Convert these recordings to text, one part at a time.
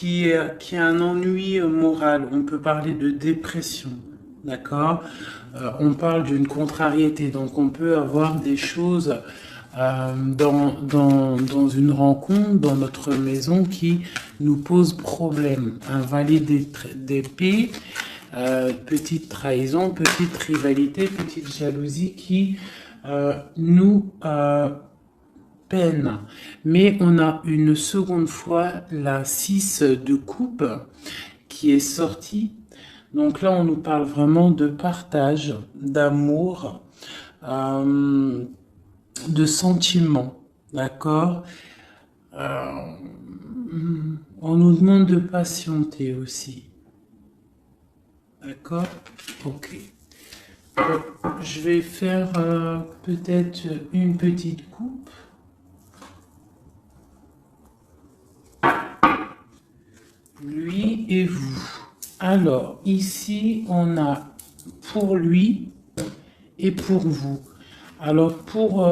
qui a un ennui moral. On peut parler de dépression, d'accord? On parle d'une contrariété, donc on peut avoir des choses dans une rencontre, dans notre maison, qui nous posent problème. Un valet d'épée, petite trahison, petite rivalité, petite jalousie qui nous peine. Mais on a une seconde fois la 6 de coupe qui est sortie. Donc là, on nous parle vraiment de partage, d'amour, de sentiments, d'accord? On nous demande de patienter aussi, d'accord? Ok. Je vais faire peut-être une petite coupe. Lui et vous. Alors, ici, on a pour lui et pour vous. Alors, pour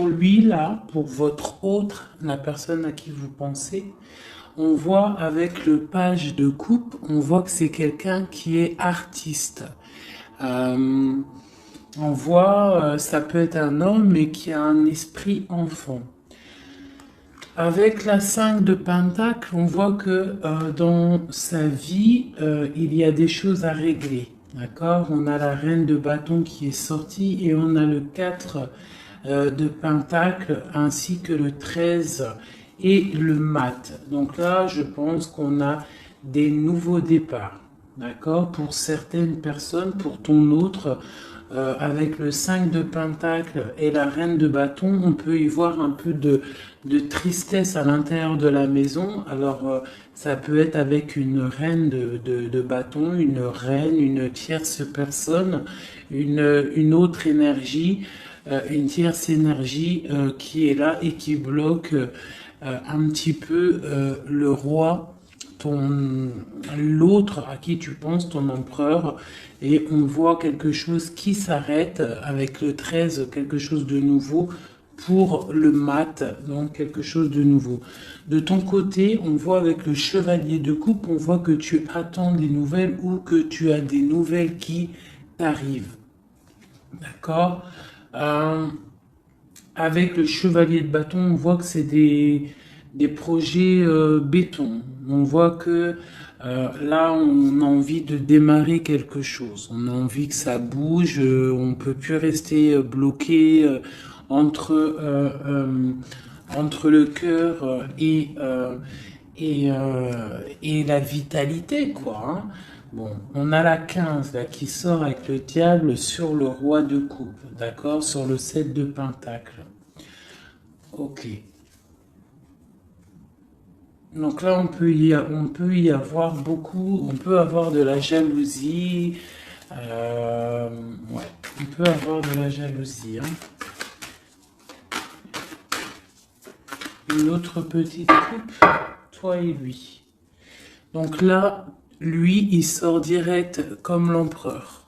lui, là, pour votre autre, la personne à qui vous pensez, on voit avec le page de coupe, on voit que c'est quelqu'un qui est artiste. On voit, ça peut être un homme, mais qui a un esprit enfant. Avec la 5 de Pentacle, on voit que dans sa vie, il y a des choses à régler. D'accord? On a la reine de bâton qui est sortie et on a le 4 de Pentacle ainsi que le 13 et le mat. Donc là, je pense qu'on a des nouveaux départs. D'accord? Pour certaines personnes, pour ton autre, avec le 5 de Pentacle et la reine de bâton, on peut y voir un peu de tristesse à l'intérieur de la maison. Alors, ça peut être avec une reine de bâton, une reine, une tierce personne, une autre énergie, une tierce énergie qui est là et qui bloque un petit peu le roi, l'autre à qui tu penses, ton empereur, et on voit quelque chose qui s'arrête avec le 13, quelque chose de nouveau pour le mat, donc quelque chose de nouveau. De ton côté, on voit avec le chevalier de coupe, on voit que tu attends des nouvelles ou que tu as des nouvelles qui t'arrivent. D'accord? Avec le chevalier de bâton, on voit que c'est des projets béton. On voit que là, on a envie de démarrer quelque chose. On a envie que ça bouge. On peut plus rester bloqué entre le cœur et la vitalité, quoi. Hein. Bon, on a la 15 là qui sort avec le diable sur le roi de coupe, d'accord? Sur le 7 de pentacle. Ok. Donc là, on peut y avoir beaucoup, on peut avoir de la jalousie. Ouais, on peut avoir de la jalousie. Hein. Une autre petite coupe, toi et lui. Donc là, lui, il sort direct comme l'empereur.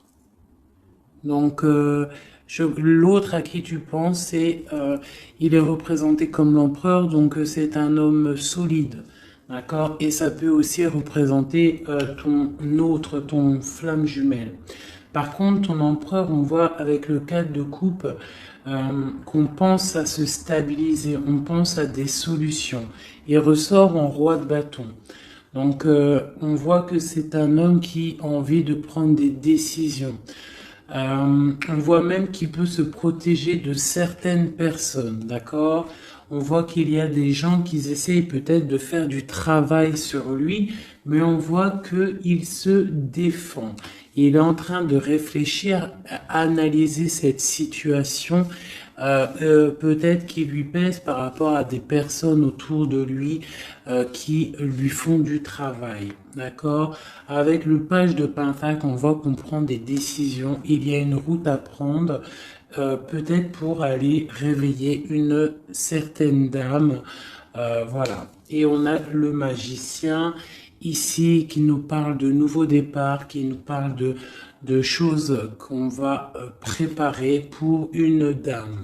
Donc, l'autre à qui tu penses, il est représenté comme l'empereur, donc c'est un homme solide, d'accord? Et ça peut aussi représenter ton flamme jumelle. Par contre, ton empereur, on voit avec le 4 de coupe qu'on pense à se stabiliser, on pense à des solutions. Il ressort en roi de bâton. Donc, on voit que c'est un homme qui a envie de prendre des décisions. On voit même qu'il peut se protéger de certaines personnes, d'accord? On voit qu'il y a des gens qui essayent peut-être de faire du travail sur lui, mais on voit qu'il se défend. Il est en train de réfléchir, à analyser cette situation, peut-être qui lui pèse par rapport à des personnes autour de lui qui lui font du travail, d'accord? Avec le page de Pentacle, on voit qu'on prend des décisions, il y a une route à prendre, peut-être pour aller réveiller une certaine dame, voilà. Et on a le magicien ici qui nous parle de nouveaux départs, qui nous parle de choses qu'on va préparer pour une dame.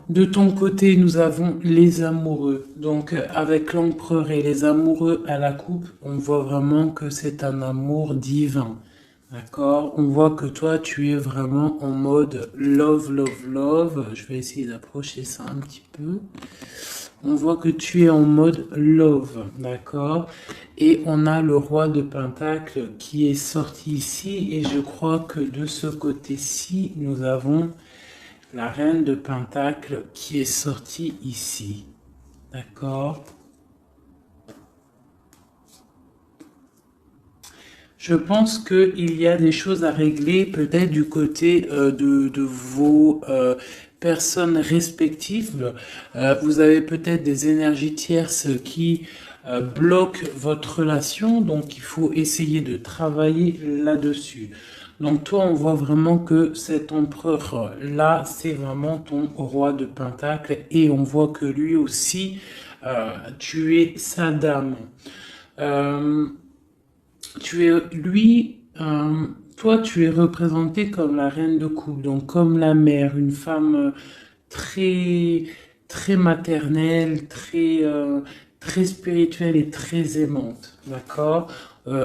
De ton côté, nous avons les amoureux. Donc, avec l'empereur et les amoureux à la coupe, on voit vraiment que c'est un amour divin. D'accord? On voit que toi, tu es vraiment en mode love, love, love. Je vais essayer d'approcher ça un petit peu. On voit que tu es en mode love, d'accord? Et on a le roi de Pentacle qui est sorti ici. Et je crois que de ce côté-ci, nous avons la reine de Pentacle qui est sortie ici. D'accord? Je pense qu'il y a des choses à régler peut-être du côté de vos personnes respectives. Vous avez peut-être des énergies tierces qui bloquent votre relation, donc il faut essayer de travailler là-dessus. Donc toi, on voit vraiment que cet empereur-là, c'est vraiment ton roi de Pentacle et on voit que lui aussi, tu es sa dame. Euh, toi, tu es représentée comme la reine de coupe, donc comme la mère, une femme très, très maternelle, très spirituelle et très aimante, d'accord?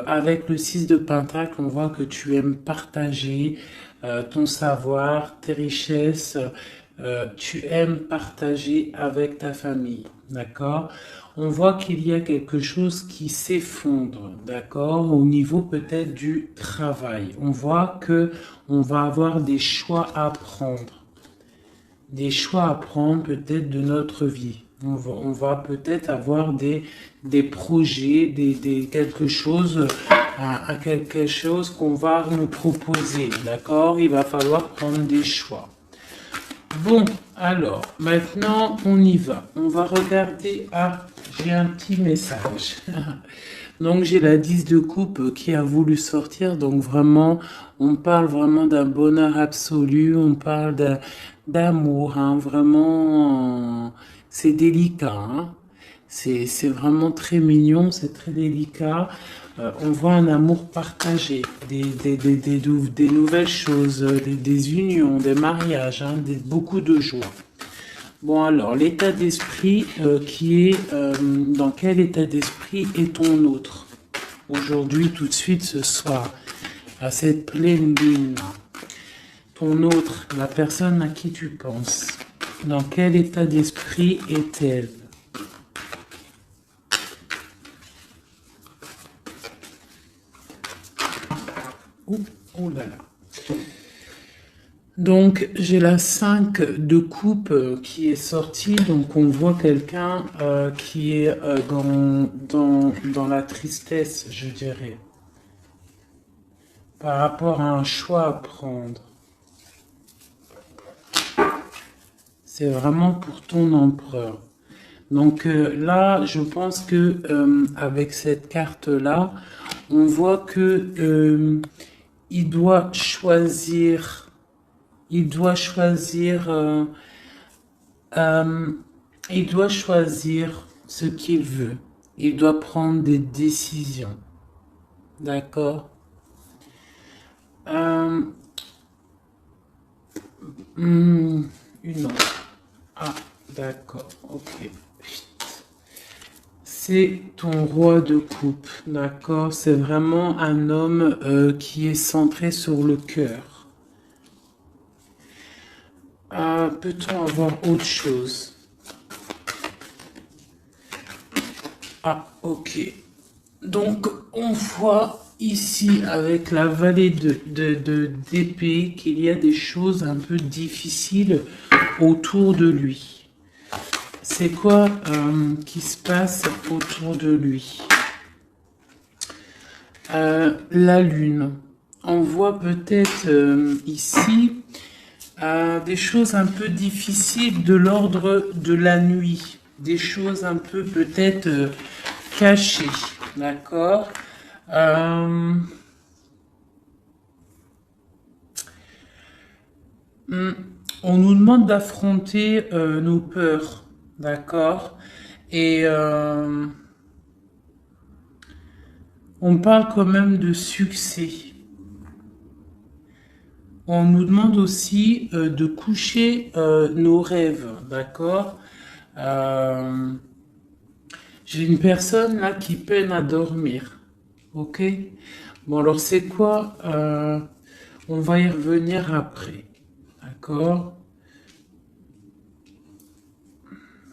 Avec le 6 de Pentacle, on voit que tu aimes partager ton savoir, tes richesses, tu aimes partager avec ta famille, d'accord? On voit qu'il y a quelque chose qui s'effondre, d'accord, au niveau peut-être du travail. On voit que on va avoir des choix à prendre. Des choix à prendre peut-être de notre vie. On va peut-être avoir des projets, quelque chose, à quelque chose qu'on va nous proposer, d'accord? Il va falloir prendre des choix. Bon, alors, maintenant, on y va. On va regarder. Ah, j'ai un petit message. Donc, j'ai la 10 de coupe qui a voulu sortir. Donc, vraiment, on parle vraiment d'un bonheur absolu. On parle d'amour. Hein, vraiment, c'est délicat. Hein. C'est vraiment très mignon, c'est très délicat. On voit un amour partagé, des nouvelles choses, des unions, des mariages, hein, beaucoup de joie. Bon alors, l'état d'esprit dans quel état d'esprit est ton autre? Aujourd'hui, tout de suite, ce soir, à cette pleine lune, ton autre, la personne à qui tu penses, dans quel état d'esprit est-elle? Oh là là. Donc j'ai la 5 de coupe qui est sortie. Donc on voit quelqu'un qui est dans la tristesse, je dirais. Par rapport à un choix à prendre. C'est vraiment pour ton empereur. Donc là, je pense que avec cette carte-là, on voit que il doit choisir. Il doit choisir, il doit choisir ce qu'il veut. Il doit prendre des décisions. D'accord? Une autre. Ah, d'accord. Ok. C'est ton roi de coupe. D'accord? C'est vraiment un homme qui est centré sur le cœur. Peut-on avoir autre chose? Ah, ok. Donc, on voit ici, avec la vallée d'épée, qu'il y a des choses un peu difficiles autour de lui. C'est quoi qui se passe autour de lui? La lune. On voit peut-être ici des choses un peu difficiles de l'ordre de la nuit, des choses un peu peut-être cachées, d'accord? On nous demande d'affronter nos peurs, d'accord? Et on parle quand même de succès. on nous demande aussi de coucher nos rêves, d'accord? Euh, j'ai une personne là qui peine à dormir, ok? Bon, alors c'est quoi? On va y revenir après, d'accord?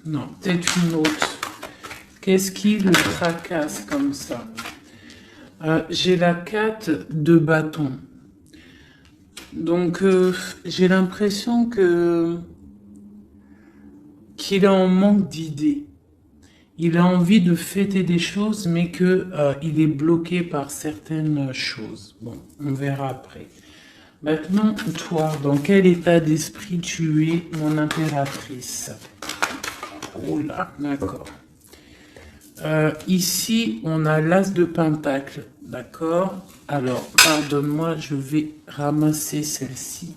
Non, peut-être une autre. Qu'est-ce qui le tracasse comme ça? J'ai la 4 de bâton. Donc, j'ai l'impression que qu'il est en manque d'idées. Il a envie de fêter des choses, mais que il est bloqué par certaines choses. Bon, on verra après. Maintenant, toi, dans quel état d'esprit tu es, mon impératrice? Oh là, d'accord. Ici, on a l'as de pentacle, d'accord? Alors, pardonne-moi, je vais ramasser celle-ci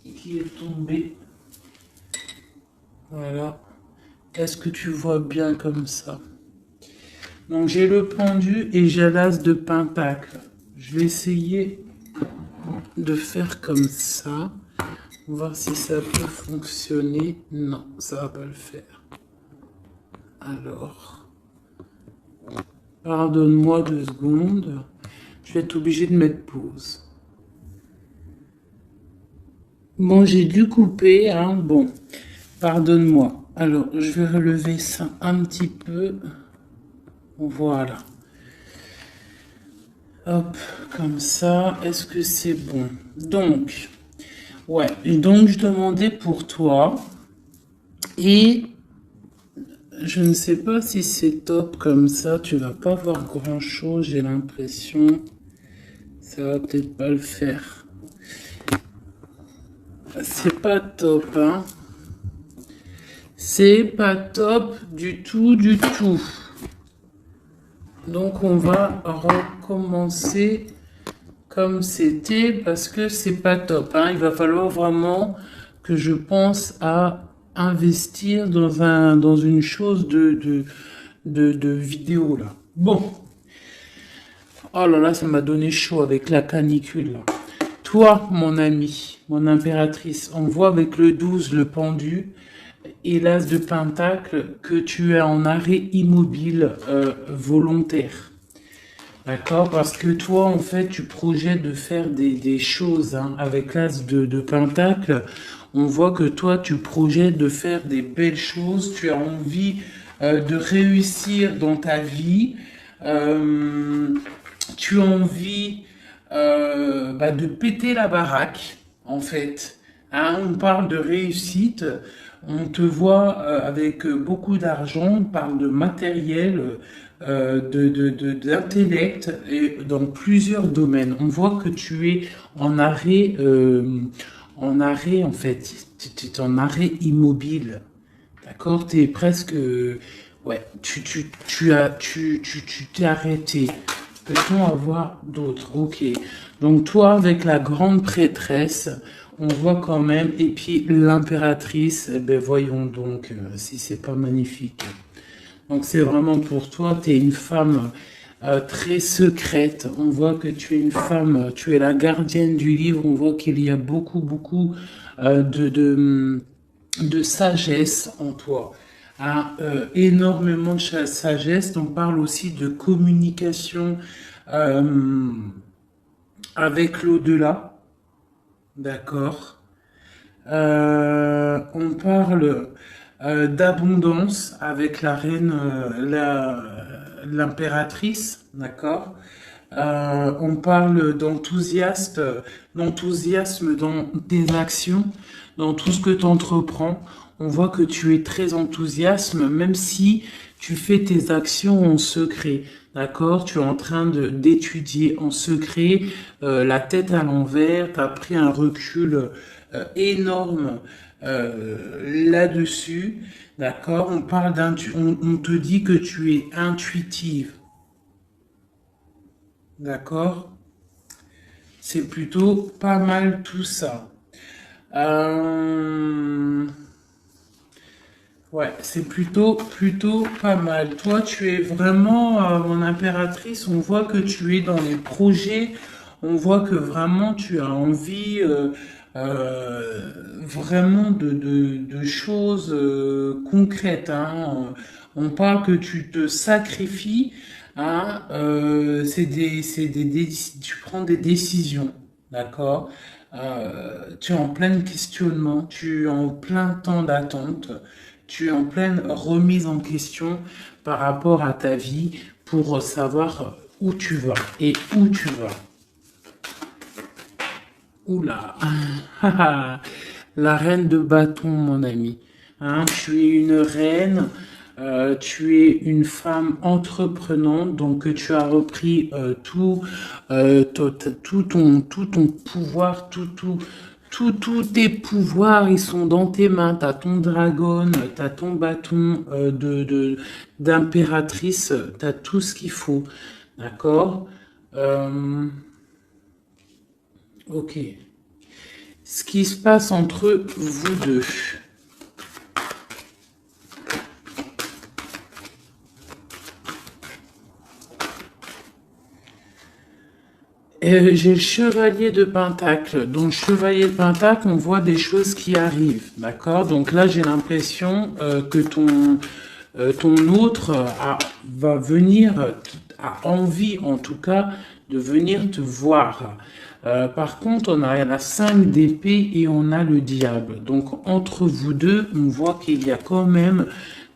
qui est tombée. Voilà. Est-ce que tu vois bien comme ça? Donc, j'ai le pendu et j'ai l'as de pentacle. Je vais essayer de faire comme ça. On va voir si ça peut fonctionner. Non, ça va pas le faire. Alors, pardonne-moi 2 secondes. Je vais être obligé de mettre pause. Bon, j'ai dû couper, hein. Bon, pardonne-moi. Alors, je vais relever ça un petit peu. Voilà. Hop, comme ça. Est-ce que c'est bon? Donc, ouais. Et donc, je demandais pour toi. Et je ne sais pas si c'est top comme ça. Tu vas pas voir grand-chose, j'ai l'impression. Ça va peut-être pas le faire. C'est pas top, hein. C'est pas top du tout, du tout. Donc on va recommencer comme c'était parce que c'est pas top, hein. Il va falloir vraiment que je pense à investir dans une chose de vidéo là. Bon. Oh là là, ça m'a donné chaud avec la canicule là. Toi, mon ami, mon impératrice, on voit avec le 12, le pendu, et l'as de pentacle, que tu es en arrêt immobile volontaire. D'accord? Parce que toi, en fait, tu projettes de faire des choses, hein, avec l'as de pentacle. On voit que toi, tu projettes de faire des belles choses. Tu as envie de réussir dans ta vie. Tu as envie de péter la baraque, en fait. Hein, on parle de réussite, on te voit avec beaucoup d'argent, on parle de matériel, d'intellect, et dans plusieurs domaines. On voit que tu es en arrêt en fait, tu es en arrêt immobile. D'accord? Tu es presque... ouais, tu t'es arrêté. Peut-on avoir d'autres? Ok. Donc toi, avec la grande prêtresse, on voit quand même, et puis l'impératrice, eh ben voyons donc si c'est pas magnifique. Donc c'est vraiment pour toi, tu es une femme très secrète. On voit que tu es une femme, tu es la gardienne du livre. On voit qu'il y a beaucoup de sagesse en toi. Hein, énormément de sagesse. On parle aussi de communication avec l'au-delà. D'accord. On parle d'abondance avec la reine, l'impératrice, d'accord. On parle d'enthousiasme dans tes actions, dans tout ce que tu entreprends. On voit que tu es très enthousiaste, même si tu fais tes actions en secret. D'accord? Tu es en train d'étudier en secret, la tête à l'envers, tu as pris un recul énorme là-dessus. D'accord? On te dit que tu es intuitive. D'accord? C'est plutôt pas mal tout ça. Ouais, c'est plutôt pas mal. Toi, tu es vraiment mon impératrice. On voit que tu es dans les projets. on voit que vraiment tu as envie vraiment de choses concrètes, hein. On parle que tu te sacrifies, hein, tu prends des décisions, d'accord? Tu es en plein questionnement, tu es en plein temps d'attente, tu es en pleine remise en question par rapport à ta vie pour savoir où tu vas et où tu vas. Oula, la reine de bâton, mon ami. Hein, tu es une reine, tu es une femme entreprenante, donc tu as repris tout ton pouvoir, tous tes pouvoirs, ils sont dans tes mains. T'as ton dragon, t'as ton bâton d'impératrice, t'as tout ce qu'il faut, d'accord? Ok. Ce qui se passe entre vous deux. J'ai le chevalier de Pentacle. Donc, chevalier de Pentacle, on voit des choses qui arrivent. D'accord? Donc là, j'ai l'impression que ton autre va venir, a envie en tout cas, de venir te voir. Par contre, on a la 5 d'épée et on a le diable. Donc, entre vous deux, on voit qu'il y a quand même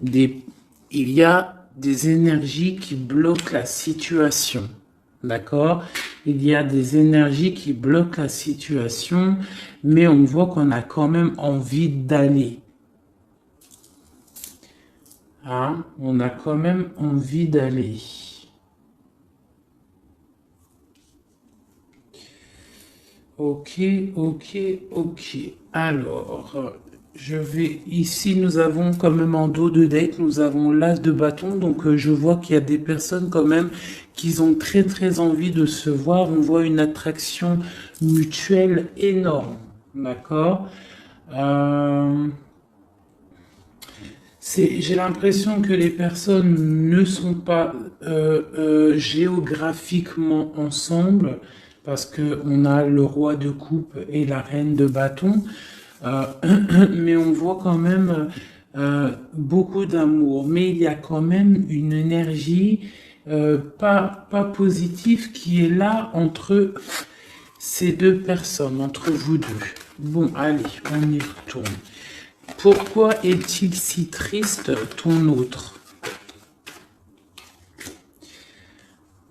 il y a des énergies qui bloquent la situation. D'accord? Il y a des énergies qui bloquent la situation, mais on voit qu'on a quand même envie d'aller. Hein? On a quand même envie d'aller. Ok, ok, ok. Alors, je vais... Ici, nous avons quand même en dos de deck, nous avons l'as de bâton. Donc, je vois qu'il y a des personnes quand même qui ont très, très envie de se voir. On voit une attraction mutuelle énorme. D'accord? J'ai l'impression que les personnes ne sont pas géographiquement ensemble parce que on a le roi de coupe et la reine de bâton, euh, mais on voit quand même beaucoup d'amour. Mais il y a quand même une énergie pas positive qui est là entre ces deux personnes, entre vous deux. Bon, allez, on y retourne. Pourquoi est-il si triste, ton autre?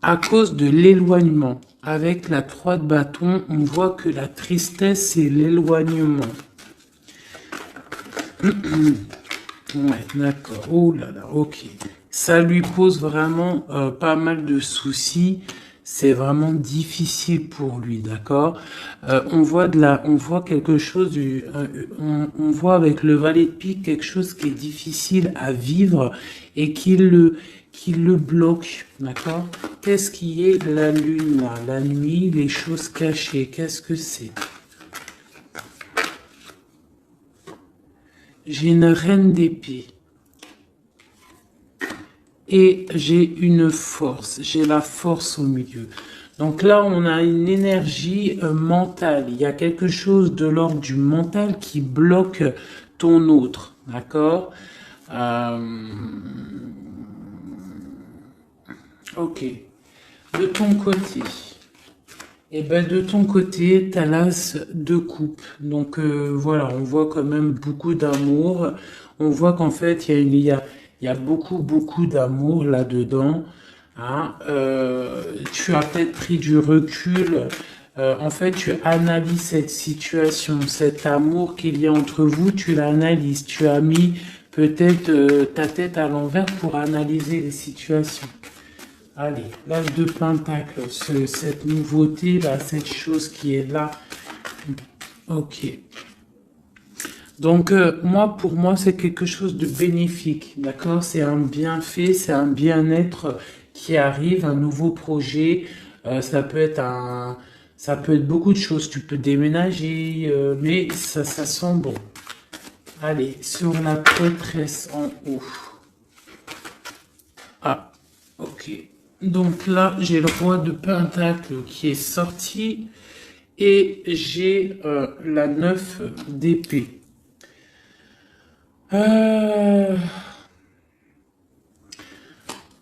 À cause de l'éloignement. Avec la 3 de bâton, on voit que la tristesse, c'est l'éloignement. Ouais, d'accord. Oh là là, ok. Ça lui pose vraiment pas mal de soucis. C'est vraiment difficile pour lui, d'accord. On voit quelque chose, on voit avec le valet de pique quelque chose qui est difficile à vivre et qui le bloque, d'accord. Qu'est-ce qui est la lune là, la nuit, les choses cachées, qu'est-ce que c'est? J'ai une reine d'épée. Et j'ai une force, j'ai la force au milieu. Donc là, on a une énergie mentale. Il y a quelque chose de l'ordre du mental qui bloque ton autre, d'accord? Ok. De ton côté, et ben de ton côté, t'as l'as de coupe. Donc voilà, on voit quand même beaucoup d'amour. On voit qu'en fait, il y a beaucoup d'amour là-dedans. Hein. Tu as peut-être pris du recul. En fait, tu analyses cette situation, cet amour qu'il y a entre vous, tu l'analyses. Tu as mis peut-être ta tête à l'envers pour analyser les situations. Allez, l'as de pentacle, cette nouveauté là, cette chose qui est là. Ok. Donc moi, pour moi, c'est quelque chose de bénéfique, d'accord? C'est un bienfait, c'est un bien-être qui arrive, un nouveau projet. Ça peut être beaucoup de choses. Tu peux déménager, mais ça sent bon. Allez, sur la prêtresse en haut. Ah, ok. Donc là, j'ai le roi de Pentacle qui est sorti et j'ai la 9 d'épée.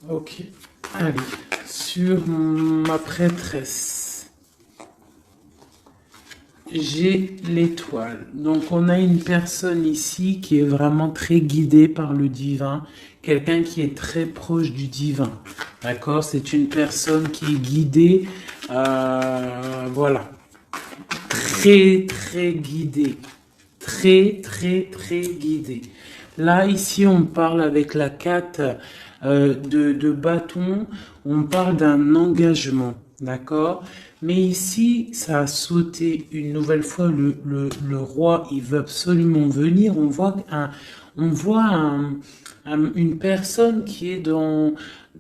Ok, allez, sur ma prêtresse, j'ai l'étoile. Donc on a une personne ici qui est vraiment très guidée par le divin, quelqu'un qui est très proche du divin. D'accord? C'est une personne qui est guidée, voilà, très guidée. Très guidée. Là, ici, on parle avec la 4 de bâton, on parle d'un engagement, d'accord? Mais ici, ça a sauté une nouvelle fois, le roi, il veut absolument venir, une personne qui est dans,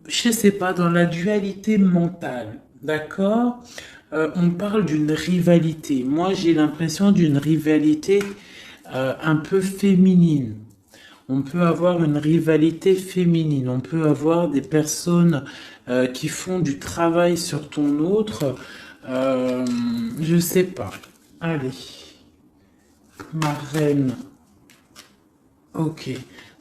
je sais pas, dans la dualité mentale, d'accord? On parle d'une rivalité. Moi, j'ai l'impression d'une rivalité un peu féminine. On peut avoir une rivalité féminine. On peut avoir des personnes qui font du travail sur ton autre. Je sais pas. Allez, ma reine. Ok.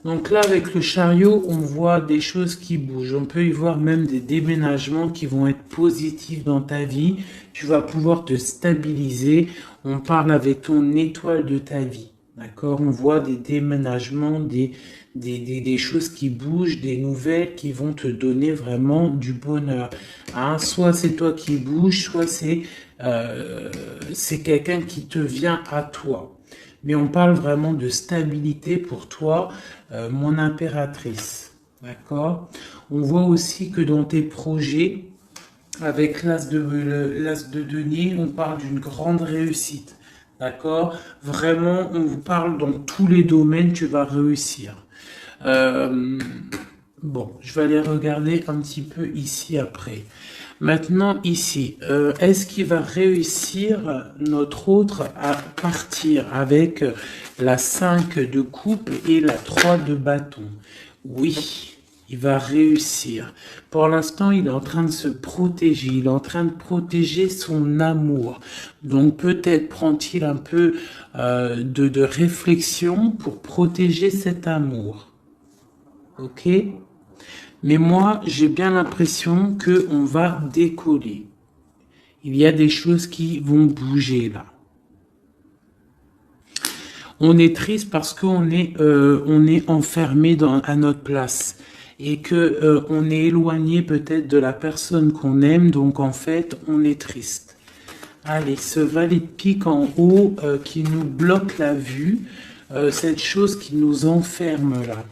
Donc là, avec le chariot, on voit des choses qui bougent. On peut y voir même des déménagements qui vont être positifs dans ta vie. Tu vas pouvoir te stabiliser. On parle avec ton étoile de ta vie. D'accord? On voit des déménagements, des choses qui bougent, des nouvelles qui vont te donner vraiment du bonheur. Hein? Soit c'est toi qui bouges, soit c'est quelqu'un qui te vient à toi. Mais on parle vraiment de stabilité pour toi, mon impératrice. D'accord? On voit aussi que dans tes projets, avec l'as de denier, on parle d'une grande réussite. D'accord? Vraiment, on vous parle dans tous les domaines, tu vas réussir. Bon, je vais aller regarder un petit peu ici après. Maintenant, ici, est-ce qu'il va réussir notre autre à partir avec la 5 de coupe et la 3 de bâton? Oui, il va réussir. Pour l'instant, il est en train de se protéger. Il est en train de protéger son amour. Donc, peut-être prend-il un peu de réflexion pour protéger cet amour. Ok? Mais moi, j'ai bien l'impression que on va décoller. Il y a des choses qui vont bouger là. On est triste parce qu'on est enfermé à notre place et que on est éloigné peut-être de la personne qu'on aime. Donc en fait, on est triste. Allez, ce valet de pique en haut qui nous bloque la vue, cette chose qui nous enferme là.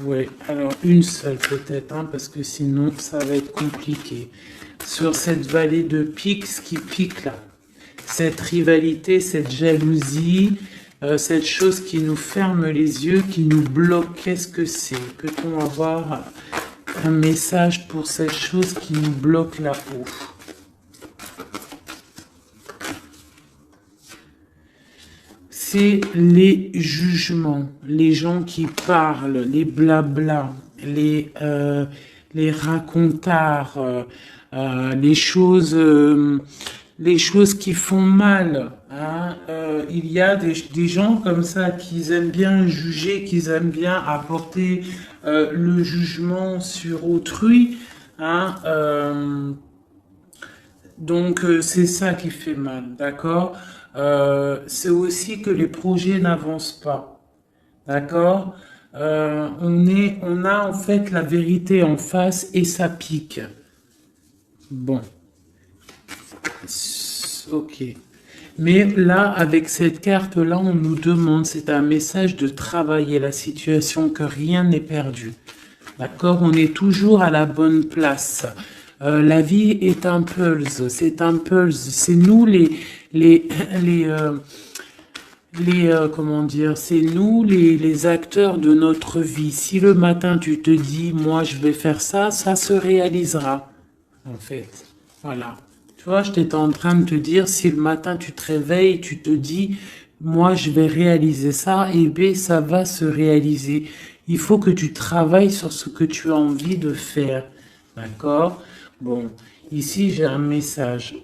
Ouais, alors une seule peut-être, hein, parce que sinon ça va être compliqué. Sur cette vallée de pique, ce qui pique là, cette rivalité, cette jalousie, cette chose qui nous ferme les yeux, qui nous bloque, qu'est-ce que c'est? Peut-on avoir un message pour cette chose qui nous bloque là-haut? C'est les jugements, les gens qui parlent, les blablas, les racontards, les choses qui font mal. Hein. Il y a des gens comme ça qui aiment bien juger, qui aiment bien apporter le jugement sur autrui. Hein. Donc c'est ça qui fait mal, d'accord? C'est aussi que les projets n'avancent pas, d'accord? On a en fait la vérité en face et ça pique. Bon, ok. Mais là, avec cette carte-là, on nous demande, c'est un message de travailler la situation, que rien n'est perdu. D'accord? On est toujours à la bonne place. La vie est un pulse, c'est un pulse. C'est nous comment dire, c'est nous les acteurs de notre vie. Si le matin tu te dis, moi je vais faire ça, ça se réalisera. En fait, voilà. Tu vois, j'étais en train de te dire, si le matin tu te réveilles, tu te dis moi je vais réaliser ça, et B, ça va se réaliser. Il faut que tu travailles sur ce que tu as envie de faire. D'accord? Bon, ici j'ai un message.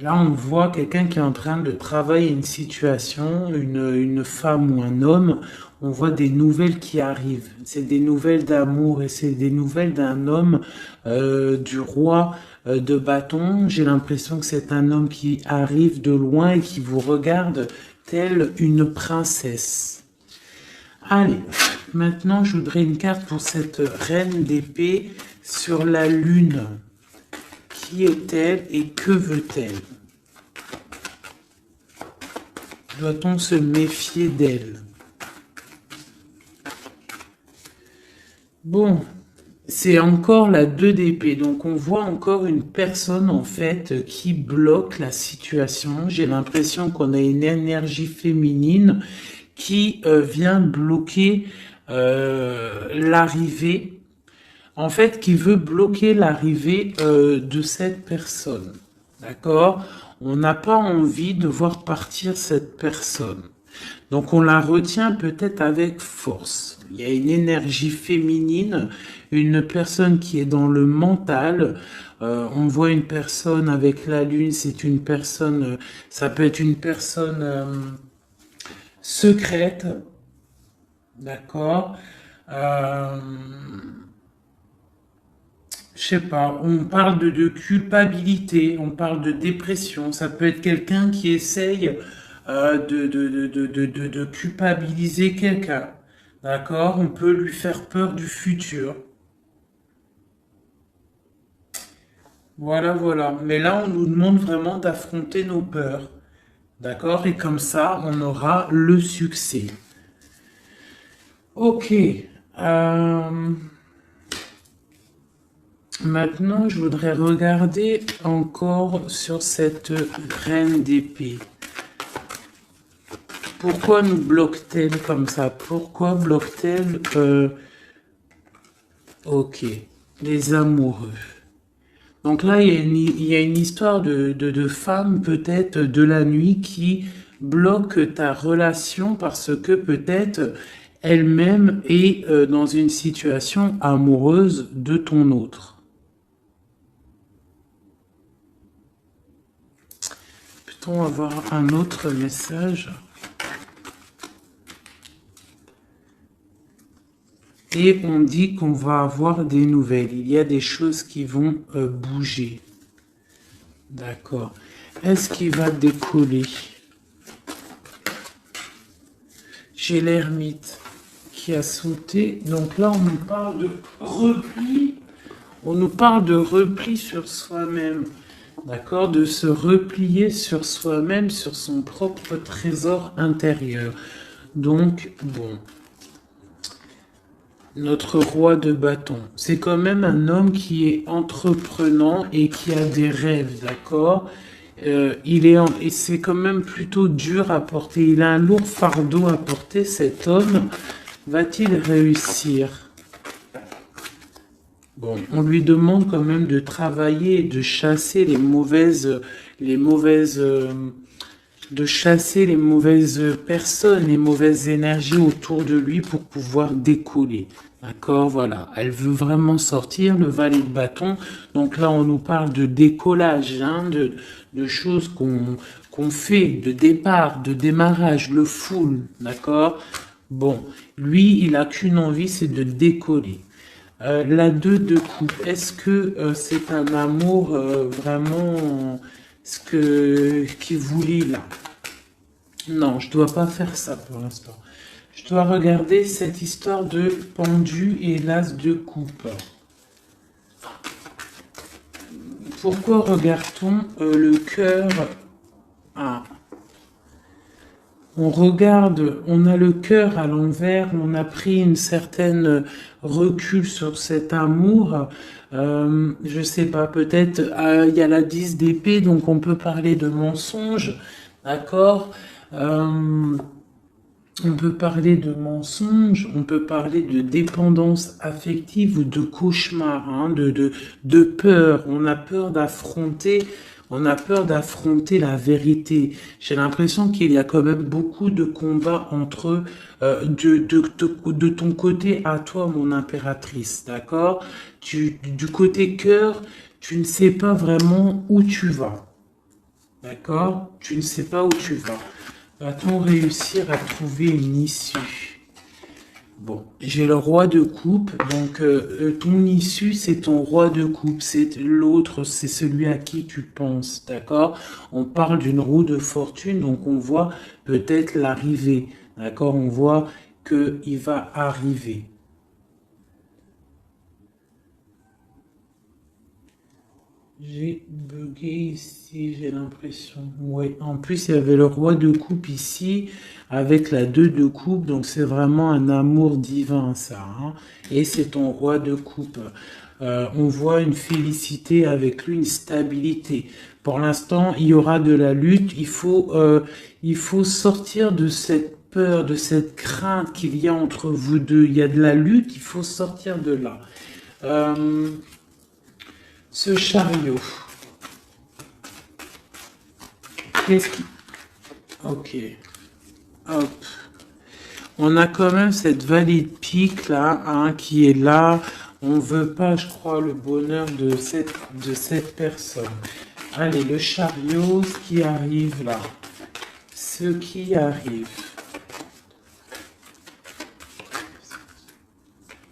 Là, on voit quelqu'un qui est en train de travailler une situation, une femme ou un homme. On voit des nouvelles qui arrivent. C'est des nouvelles d'amour et c'est des nouvelles d'un homme, du roi de bâton. J'ai l'impression que c'est un homme qui arrive de loin et qui vous regarde telle une princesse. Allez, maintenant je voudrais une carte pour cette reine d'épée sur la lune. Qui est-elle et que veut-elle? Doit-on se méfier d'elle? Bon, c'est encore la 2 d'épée. Donc on voit encore une personne en fait qui bloque la situation. J'ai l'impression qu'on a une énergie féminine qui vient bloquer l'arrivée. En fait, qui veut bloquer l'arrivée de cette personne. D'accord? On n'a pas envie de voir partir cette personne. Donc on la retient peut-être avec force. Il y a une énergie féminine, une personne qui est dans le mental. On voit une personne avec la lune, c'est une personne, ça peut être une personne secrète. D'accord? Je sais pas, on parle de culpabilité, on parle de dépression, ça peut être quelqu'un qui essaye de culpabiliser quelqu'un, d'accord? On peut lui faire peur du futur. Voilà, voilà. Mais là, on nous demande vraiment d'affronter nos peurs, d'accord? Et comme ça, on aura le succès. Ok. Maintenant, je voudrais regarder encore sur cette reine d'épée. Pourquoi nous bloque-t-elle comme ça? Pourquoi bloque-t-elle ok, les amoureux. Donc là, il y a une histoire de femme, peut-être, de la nuit, qui bloque ta relation parce que peut-être elle-même est dans une situation amoureuse de ton autre. Peut-on avoir un autre message? Et on dit qu'on va avoir des nouvelles. Il y a des choses qui vont bouger. D'accord. Est-ce qu'il va décoller? J'ai l'ermite qui a sauté. Donc là, on nous parle de repli. On nous parle de repli sur soi-même. D'accord? De se replier sur soi-même, sur son propre trésor intérieur. Donc, bon. Notre roi de bâton. C'est quand même un homme qui est entreprenant et qui a des rêves, d'accord? Et c'est quand même plutôt dur à porter. Il a un lourd fardeau à porter, cet homme. Va-t-il réussir? Bon, on lui demande quand même de travailler et de chasser de chasser les mauvaises personnes, les mauvaises énergies autour de lui pour pouvoir décoller. D'accord, voilà. Elle veut vraiment sortir, le valet de bâton. Donc là, on nous parle de décollage, hein, de choses qu'on fait, de départ, de démarrage, le full, d'accord? Bon, lui, il a qu'une envie, c'est de décoller. La 2 de coupe, est-ce que c'est un amour vraiment qui vous lie là? Non, je dois pas faire ça pour l'instant. Je dois regarder cette histoire de pendu et l'as de coupe. Pourquoi regarde-t-on le cœur? Ah. On regarde, on a le cœur à l'envers, on a pris une certaine recul sur cet amour. Je sais pas, peut-être il y a la 10 d'épée, donc on peut parler de mensonge, d'accord? On peut parler de mensonge, on peut parler de dépendance affective ou de cauchemar, hein, de peur. On a peur d'affronter la vérité. J'ai l'impression qu'il y a quand même beaucoup de combats entre de ton côté à toi, mon impératrice, d'accord? Du côté cœur, tu ne sais pas vraiment où tu vas, d'accord? Tu ne sais pas où tu vas. Va-t-on réussir à trouver une issue? Bon, j'ai le roi de coupe, donc ton issue, c'est ton roi de coupe, c'est l'autre, c'est celui à qui tu penses, d'accord? On parle d'une roue de fortune, donc on voit peut-être l'arrivée, d'accord? On voit qu'il va arriver. J'ai bugué ici, j'ai l'impression. Ouais, en plus, il y avait le roi de coupe ici, avec la 2 de coupe, donc c'est vraiment un amour divin, ça, hein. Et c'est ton roi de coupe. On voit une félicité avec lui, une stabilité. Pour l'instant, il y aura de la lutte. Il faut sortir de cette peur, de cette crainte qu'il y a entre vous deux. Il y a de la lutte, il faut sortir de là. Euh, Ce chariot. Qu'est-ce qui... Ok. Hop. On a quand même cette vallée de pique là, hein, qui est là. On veut pas, je crois, le bonheur de cette personne. Allez, le chariot, ce qui arrive là. Ce qui arrive.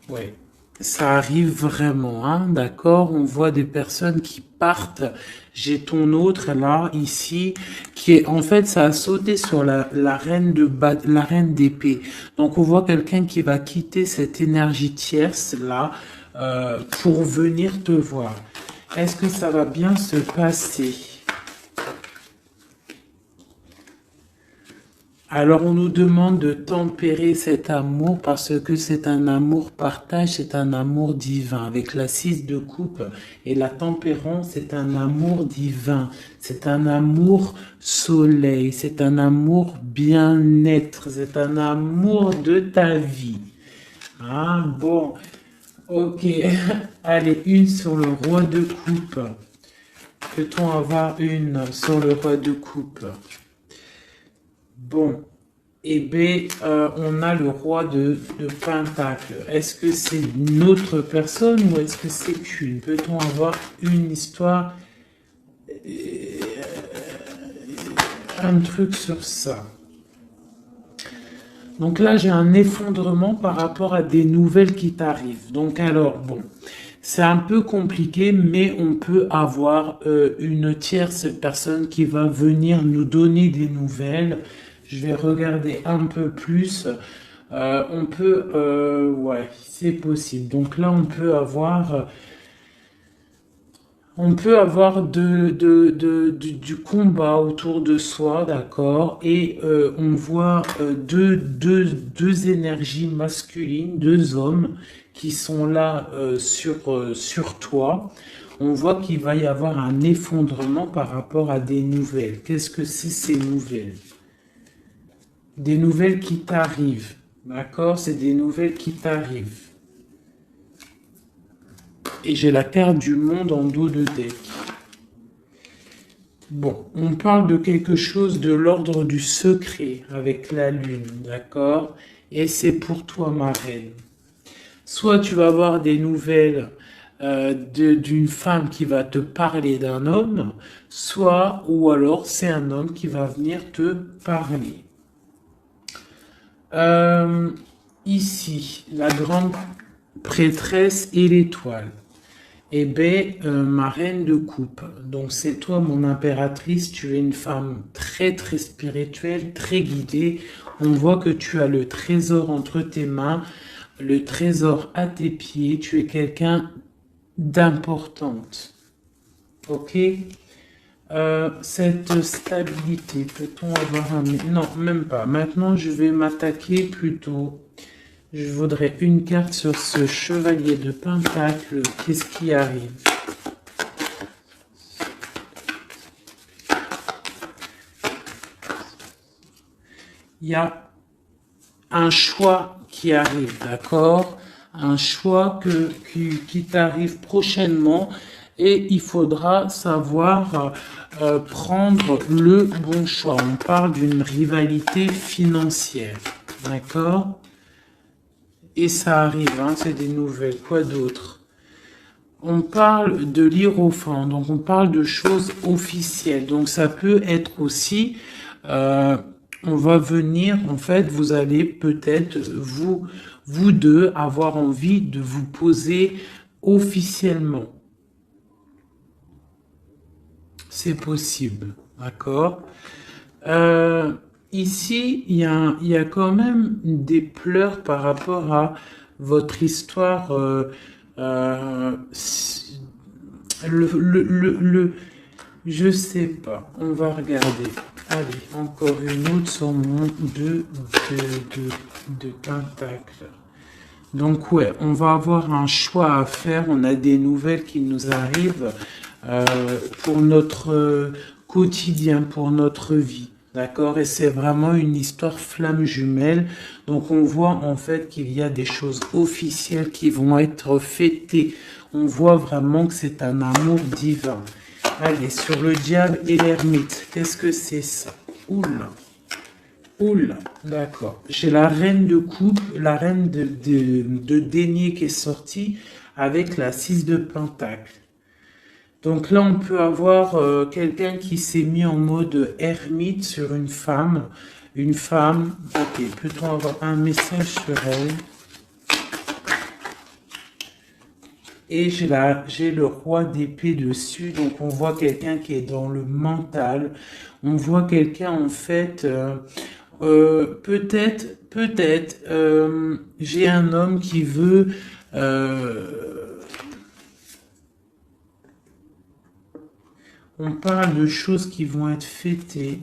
Ouais. Ça arrive vraiment, hein, d'accord? On voit des personnes qui partent. J'ai ton autre là, ici, qui est, en fait, ça a sauté sur la reine la reine d'épée. Donc, on voit quelqu'un qui va quitter cette énergie tierce là, pour venir te voir. Est-ce que ça va bien se passer? Alors on nous demande de tempérer cet amour parce que c'est un amour partage, c'est un amour divin. Avec la 6 de coupe et la tempérance, c'est un amour divin. C'est un amour soleil, c'est un amour bien-être, c'est un amour de ta vie. Ah bon, ok. Allez, une sur le roi de coupe. Peut-on avoir une sur le roi de coupe? Bon, et B, on a le roi de Pentacle. Est-ce que c'est une autre personne ou est-ce que c'est une? Peut-on avoir une histoire, un truc sur ça? Donc là, j'ai un effondrement par rapport à des nouvelles qui t'arrivent. Donc alors, bon, c'est un peu compliqué, mais on peut avoir une tierce personne qui va venir nous donner des nouvelles. Je vais regarder un peu plus. On peut, ouais, c'est possible. Donc là, on peut avoir du combat autour de soi, d'accord? Et on voit deux énergies masculines, deux hommes qui sont là sur toi. On voit qu'il va y avoir un effondrement par rapport à des nouvelles. Qu'est-ce que c'est ces nouvelles? Des nouvelles qui t'arrivent, d'accord? C'est des nouvelles qui t'arrivent. Et j'ai la carte du monde en dos de deck. Bon, on parle de quelque chose de l'ordre du secret avec la lune, d'accord? Et c'est pour toi, ma reine. Soit tu vas avoir des nouvelles d'une femme qui va te parler d'un homme, soit, ou alors c'est un homme qui va venir te parler. Euh, Ici, la grande prêtresse et l'étoile. Eh bien, ma reine de coupe. Donc, c'est toi, mon impératrice. Tu es une femme très, très spirituelle, très guidée. On voit que tu as le trésor entre tes mains, le trésor à tes pieds. Tu es quelqu'un d'importante. Ok? Cette stabilité, peut-on avoir un... Non, même pas. Maintenant, je vais m'attaquer plutôt. Je voudrais une carte sur ce chevalier de Pentacle. Qu'est-ce qui arrive? Il y a un choix qui arrive, d'accord? Un choix qui t'arrive prochainement et il faudra savoir prendre le bon choix. On parle d'une rivalité financière, d'accord? Et ça arrive, hein, c'est des nouvelles. Quoi d'autre? On parle de l'hiérophant, donc on parle de choses officielles. Donc ça peut être aussi, on va venir, en fait, vous allez peut-être, vous deux, avoir envie de vous poser officiellement. C'est possible, d'accord? Ici, il y a quand même des pleurs par rapport à votre histoire. Je sais pas. On va regarder. Allez, encore une autre sur mon de pentacles. Donc ouais, on va avoir un choix à faire. On a des nouvelles qui nous arrivent pour notre quotidien, pour notre vie. D'accord? Et c'est vraiment une histoire flamme jumelle. Donc on voit en fait qu'il y a des choses officielles qui vont être fêtées. On voit vraiment que c'est un amour divin. Allez, sur le diable et l'ermite. Qu'est-ce que c'est ça? Oula. Oula, d'accord. J'ai la reine de coupe, la reine de denier qui est sortie avec la 6 de pentacle. Donc là, on peut avoir quelqu'un qui s'est mis en mode ermite sur une femme. Une femme, ok, peut-on avoir un message sur elle? Et j'ai le roi d'épée dessus, donc on voit quelqu'un qui est dans le mental. On voit quelqu'un en fait, peut-être, j'ai un homme qui veut... on parle de choses qui vont être fêtées.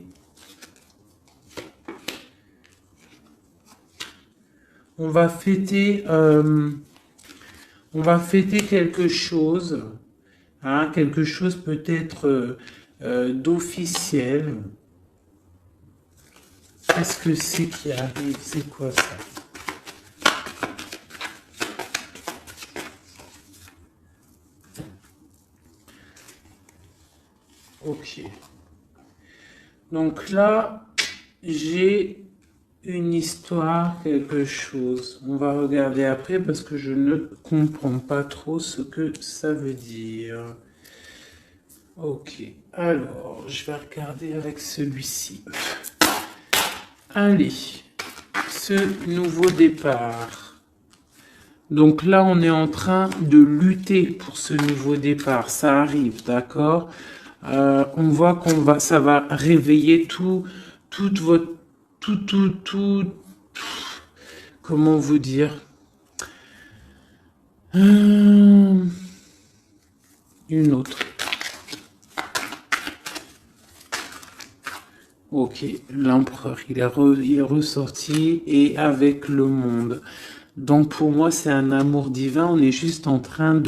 On va fêter quelque chose, hein, quelque chose peut-être d'officiel. Qu'est-ce que c'est qui arrive? C'est quoi ça? Ok. Donc là, j'ai une histoire, quelque chose. On va regarder après parce que je ne comprends pas trop ce que ça veut dire. Ok. Alors, je vais regarder avec celui-ci. Allez. Ce nouveau départ. Donc là, on est en train de lutter pour ce nouveau départ. Ça arrive, d'accord? On voit ça va réveiller toute votre, comment vous dire? Une autre. Ok, l'empereur, il est ressorti et avec le monde. Donc pour moi, c'est un amour divin. On est juste en train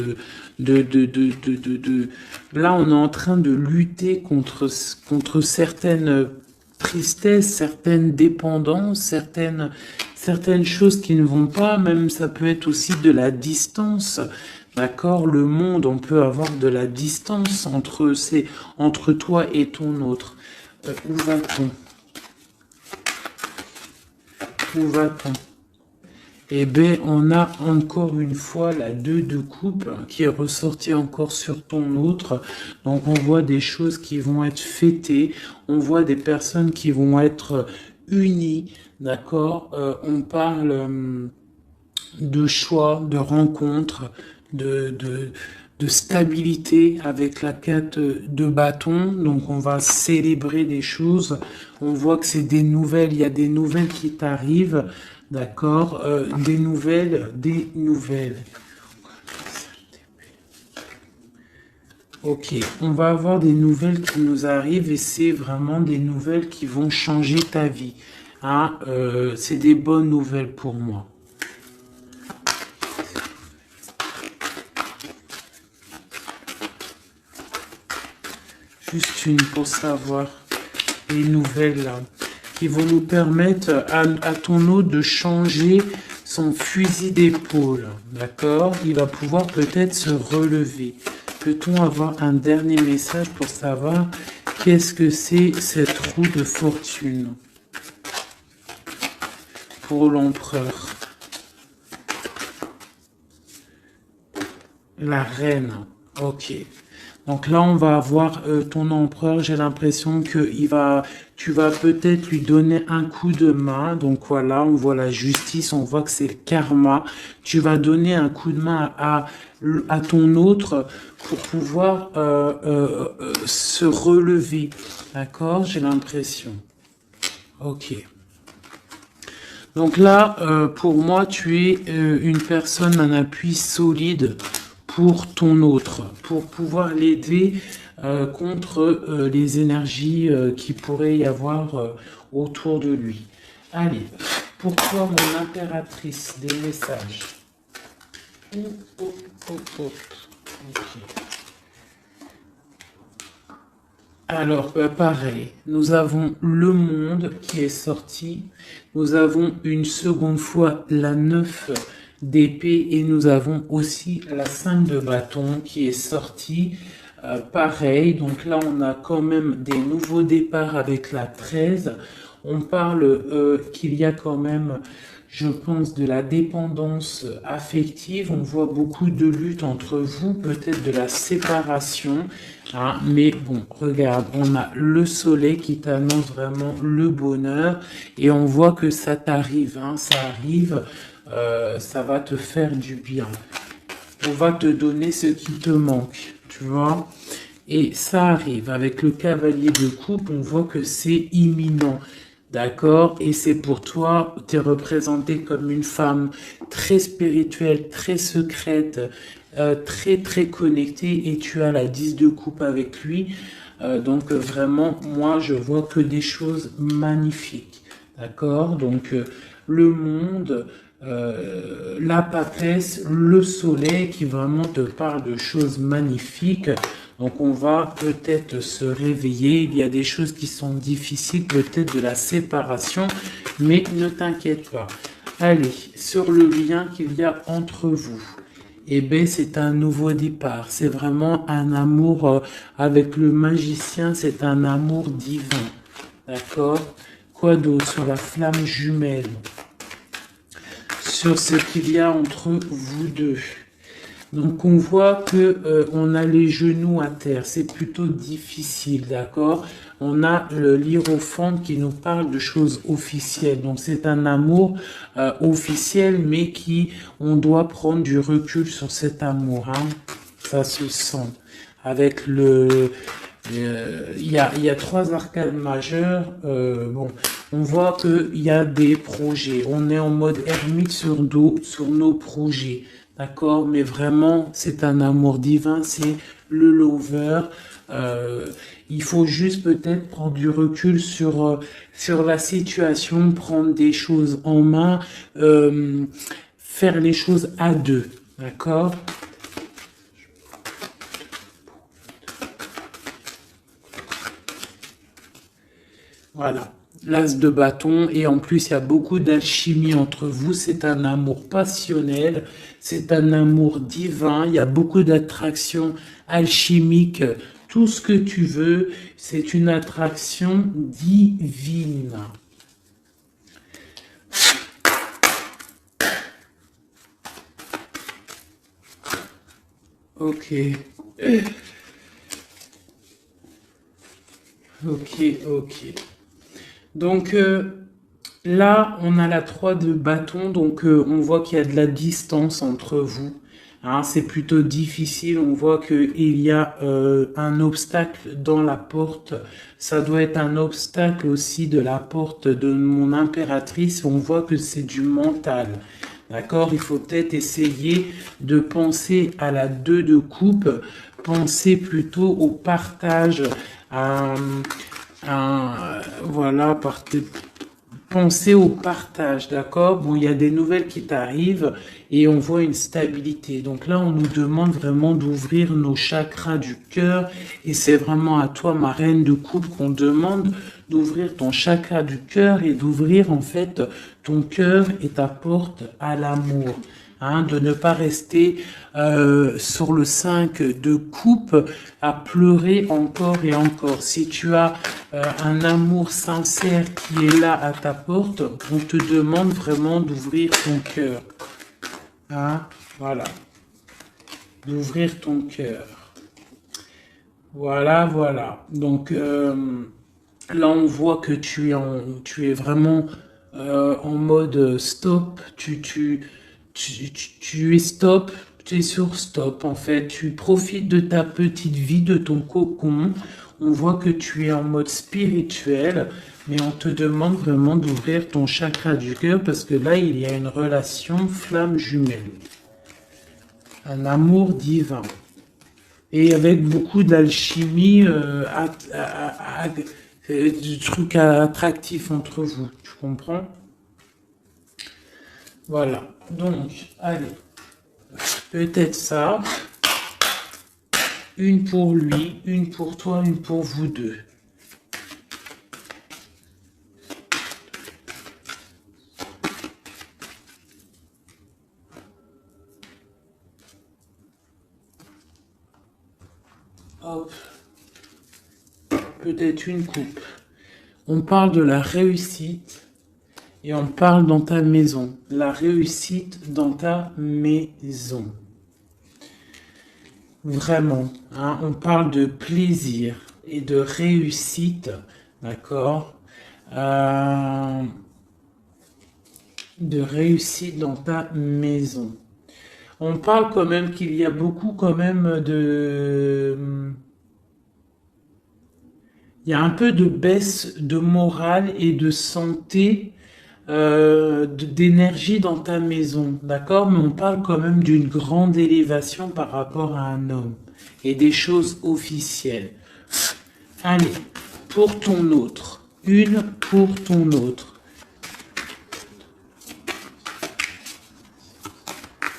là, on est en train de lutter contre certaines tristesses, certaines dépendances, certaines choses qui ne vont pas. Même ça peut être aussi de la distance. D'accord? Le monde, on peut avoir de la distance entre toi et ton autre. Où va-t-on? Où va-t-on? Eh bien, on a encore une fois la 2 de coupe qui est ressortie encore sur ton autre. Donc, on voit des choses qui vont être fêtées. On voit des personnes qui vont être unies. D'accord? On parle de choix, de rencontres, de stabilité avec la 4 de bâton. Donc, on va célébrer des choses. On voit que c'est des nouvelles. Il y a des nouvelles qui t'arrivent. D'accord, des nouvelles. Ok, on va avoir des nouvelles qui nous arrivent et c'est vraiment des nouvelles qui vont changer ta vie. Hein, c'est des bonnes nouvelles pour moi. Juste une pour savoir les nouvelles là, qui vont nous permettre à ton hôte de changer son fusil d'épaule. D'accord? Il va pouvoir peut-être se relever. Peut-on avoir un dernier message pour savoir qu'est-ce que c'est cette roue de fortune pour l'empereur? La reine. Ok. Donc là, on va avoir ton empereur. J'ai l'impression que tu vas peut-être lui donner un coup de main. Donc voilà, on voit la justice, on voit que c'est le karma. Tu vas donner un coup de main à ton autre pour pouvoir se relever. D'accord? J'ai l'impression. Ok. Donc là, pour moi, tu es une personne, un appui solide pour ton autre, pour pouvoir l'aider contre les énergies qui pourraient y avoir autour de lui. Allez, pour toi, mon impératrice, des messages. Ok. Alors, pareil, nous avons le monde qui est sorti, nous avons une seconde fois la 9 d'épée et nous avons aussi la 5 de bâton qui est sortie. Pareil, donc là on a quand même des nouveaux départs avec la 13. On parle qu'il y a quand même, je pense, de la dépendance affective. On voit beaucoup de lutte entre vous, peut-être de la séparation. Hein, mais bon, regarde, on a le soleil qui t'annonce vraiment le bonheur. Et on voit que ça t'arrive, hein, ça arrive, ça va te faire du bien. On va te donner ce qui te manque, tu vois. Et ça arrive. Avec le cavalier de coupe, on voit que c'est imminent. D'accord? Et c'est pour toi, tu es représentée comme une femme très spirituelle, très secrète, très très connectée et tu as la 10 de coupe avec lui. Donc vraiment, moi je vois que des choses magnifiques. D'accord? Donc le monde, la papesse, le soleil qui vraiment te parle de choses magnifiques. Donc on va peut-être se réveiller, il y a des choses qui sont difficiles, peut-être de la séparation, mais ne t'inquiète pas. Allez, sur le lien qu'il y a entre vous, eh bien c'est un nouveau départ, c'est vraiment un amour avec le magicien, c'est un amour divin. D'accord? Quoi d'autre sur la flamme jumelle? Sur ce qu'il y a entre vous deux. Donc on voit que on a les genoux à terre, c'est plutôt difficile, d'accord? On a le l'hiérophante qui nous parle de choses officielles. Donc c'est un amour officiel, mais on doit prendre du recul sur cet amour, hein? Ça se sent. Avec il y a trois arcades majeures. Bon, on voit qu'il y a des projets. On est en mode ermite sur nos projets. D'accord, mais vraiment, c'est un amour divin, c'est le lover. Il faut juste peut-être prendre du recul sur la situation, prendre des choses en main, faire les choses à deux. D'accord? Voilà. L'as de bâton et en plus il y a beaucoup d'alchimie entre vous, c'est un amour passionnel, c'est un amour divin, il y a beaucoup d'attraction alchimique, tout ce que tu veux, c'est une attraction divine. Ok. Ok. Donc là, on a la 3 de bâton, donc on voit qu'il y a de la distance entre vous. Hein, c'est plutôt difficile, on voit qu'il y a un obstacle dans la porte. Ça doit être un obstacle aussi de la porte de mon impératrice. On voit que c'est du mental. D'accord? Il faut peut-être essayer de penser à la 2 de coupe, penser plutôt au partage, voilà, penser au partage, d'accord? Bon, il y a des nouvelles qui t'arrivent et on voit une stabilité. Donc là, on nous demande vraiment d'ouvrir nos chakras du cœur et c'est vraiment à toi, ma reine de coupe, qu'on demande d'ouvrir ton chakra du cœur et d'ouvrir en fait ton cœur et ta porte à l'amour. Hein, de ne pas rester sur le 5 de coupe à pleurer encore et encore. Si tu as un amour sincère qui est là à ta porte, on te demande vraiment d'ouvrir ton cœur. Hein, voilà. D'ouvrir ton cœur. Voilà, voilà. Donc là, on voit que tu es vraiment en mode stop. Tu es stop, tu es sur stop en fait. Tu profites de ta petite vie, de ton cocon. On voit que tu es en mode spirituel, mais on te demande vraiment d'ouvrir ton chakra du cœur parce que là, il y a une relation flamme jumelle. Un amour divin. Et avec beaucoup d'alchimie, du truc attractif entre vous. Tu comprends? Voilà. Donc, allez. Peut-être ça. Une pour lui, une pour toi, une pour vous deux. Hop. Peut-être une coupe. On parle de la réussite. Et on parle dans ta maison. La réussite dans ta maison. Vraiment. Hein, on parle de plaisir et de réussite. D'accord, de réussite dans ta maison. On parle quand même qu'il y a beaucoup quand même de... Il y a un peu de baisse de morale et de santé, d'énergie dans ta maison, d'accord? Mais on parle quand même d'une grande élévation par rapport à un homme et des choses officielles. Allez, pour ton autre. Une pour ton autre.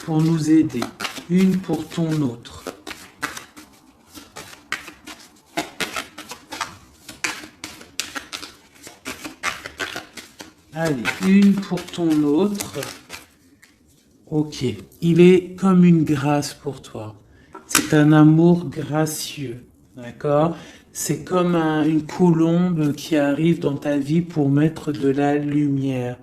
Pour nous aider. Une pour ton autre. Allez, une pour ton autre. Ok, il est comme une grâce pour toi. C'est un amour gracieux, d'accord? C'est comme une colombe qui arrive dans ta vie pour mettre de la lumière.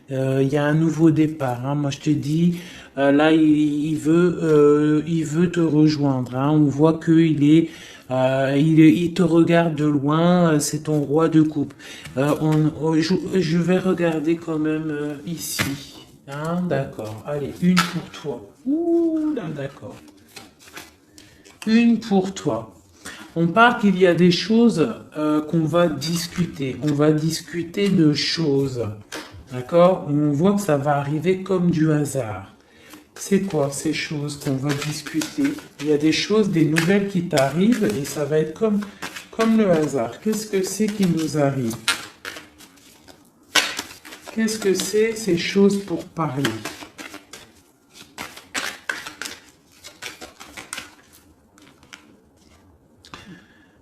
Il y a un nouveau départ. Hein. Moi, je te dis, là, il veut te rejoindre. Hein. On voit qu'il est... il te regarde de loin, c'est ton roi de coupe. Je vais regarder quand même ici. Hein, d'accord. Allez, une pour toi. Ouh là, d'accord. Une pour toi. On parle qu'il y a des choses qu'on va discuter. On va discuter de choses. D'accord? On voit que ça va arriver comme du hasard. C'est quoi ces choses qu'on va discuter? Il y a des choses, des nouvelles qui t'arrivent et ça va être comme le hasard. Qu'est-ce que c'est qui nous arrive? Qu'est-ce que c'est ces choses pour parler?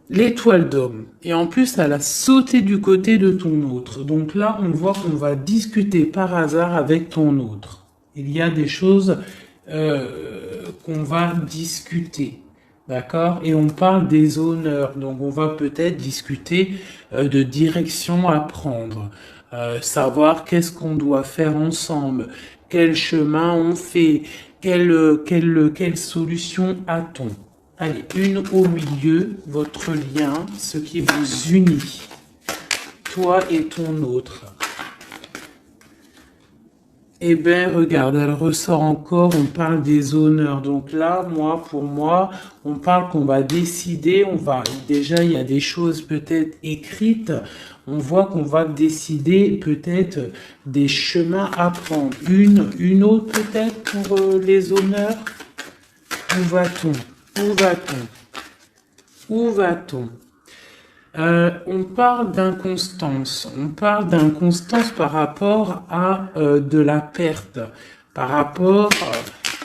L'étoile d'homme. Et en plus, elle a sauté du côté de ton autre. Donc là, on voit qu'on va discuter par hasard avec ton autre. Il y a des choses qu'on va discuter. D'accord? Et on parle des honneurs. Donc on va peut-être discuter de direction à prendre. Savoir qu'est-ce qu'on doit faire ensemble. Quel chemin on fait. Quelle solution a-t-on? Allez, une au milieu, votre lien, ce qui vous unit, toi et ton autre. Eh bien, regarde, elle ressort encore, on parle des honneurs. Donc là, pour moi, on parle qu'on va décider, déjà, il y a des choses peut-être écrites, on voit qu'on va décider peut-être des chemins à prendre. Une autre peut-être pour les honneurs. Où va-t-on? Où va-t-on? Où va-t-on? On parle d'inconstance. On parle d'inconstance par rapport à de la perte. Par rapport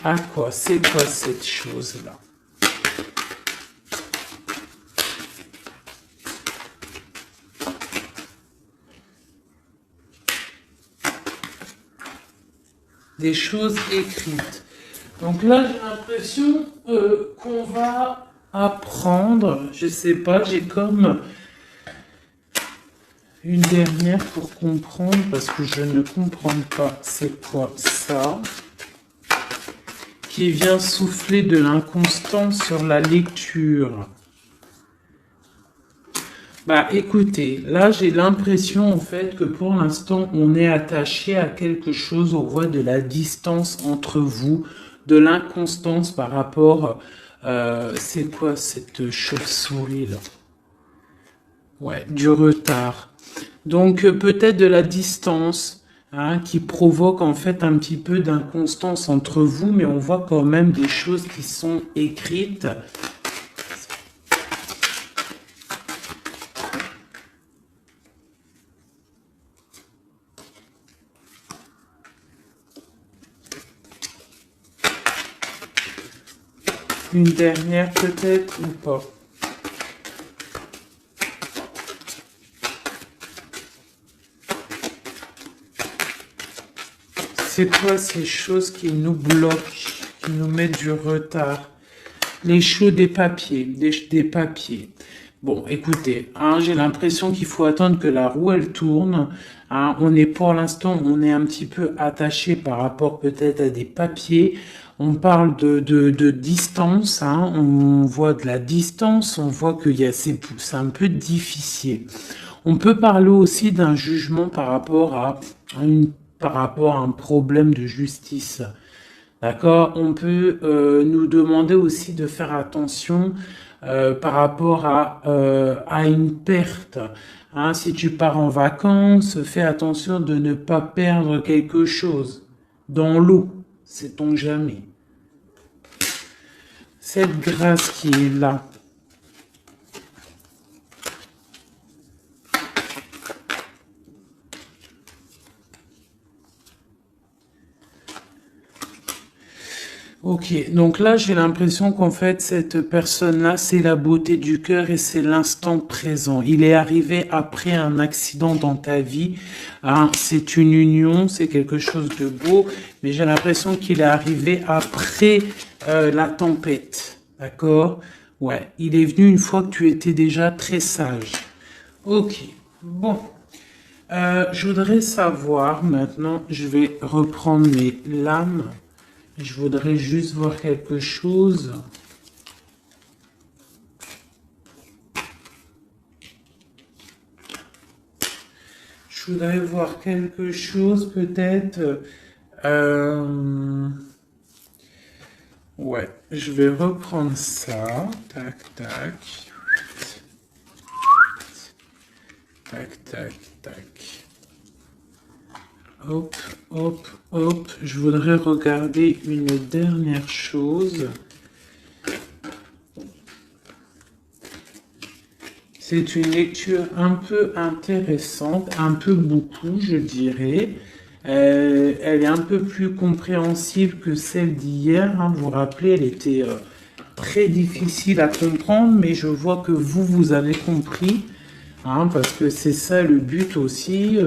à quoi? C'est quoi cette chose-là? Des choses écrites. Donc là, j'ai l'impression qu'on va apprendre, je sais pas, j'ai comme une dernière pour comprendre, parce que je ne comprends pas c'est quoi ça, qui vient souffler de l'inconstance sur la lecture. Bah écoutez, là j'ai l'impression en fait que pour l'instant on est attaché à quelque chose, on voit de la distance entre vous, de l'inconstance par rapport, c'est quoi cette chauve-souris là? Ouais, du retard. Donc peut-être de la distance hein, qui provoque en fait un petit peu d'inconstance entre vous, mais on voit quand même des choses qui sont écrites. Une dernière peut-être ou pas? C'est quoi ces choses qui nous bloquent, qui nous mettent du retard? Les choses des papiers, des papiers. Bon, écoutez, hein, j'ai l'impression qu'il faut attendre que la roue elle tourne. Hein, on est pour l'instant, on est un petit peu attaché par rapport peut-être à des papiers. On parle de distance, hein, on voit de la distance, on voit qu'il y a c'est un peu difficile. On peut parler aussi d'un jugement par rapport à par rapport à un problème de justice. D'accord? On peut nous demander aussi de faire attention par rapport à une perte. Hein, si tu pars en vacances, fais attention de ne pas perdre quelque chose dans l'eau. Sait-on jamais. Cette grâce qui est là. Ok, donc là j'ai l'impression qu'en fait cette personne-là c'est la beauté du cœur et c'est l'instant présent. Il est arrivé après un accident dans ta vie, hein, c'est une union, c'est quelque chose de beau, mais j'ai l'impression qu'il est arrivé après la tempête, d'accord? Ouais, il est venu une fois que tu étais déjà très sage. Ok, bon. Je voudrais savoir maintenant, je vais reprendre mes lames. Je voudrais juste voir quelque chose. Je voudrais voir quelque chose peut-être. Ouais, je vais reprendre ça. Tac, tac. Tac, tac, tac. Hop, hop, hop. Je voudrais regarder une dernière chose. C'est une lecture un peu intéressante, un peu beaucoup, je dirais. Elle est un peu plus compréhensible que celle d'hier. Hein. Vous vous rappelez, elle était très difficile à comprendre, mais je vois que vous avez compris. Hein, parce que c'est ça le but aussi.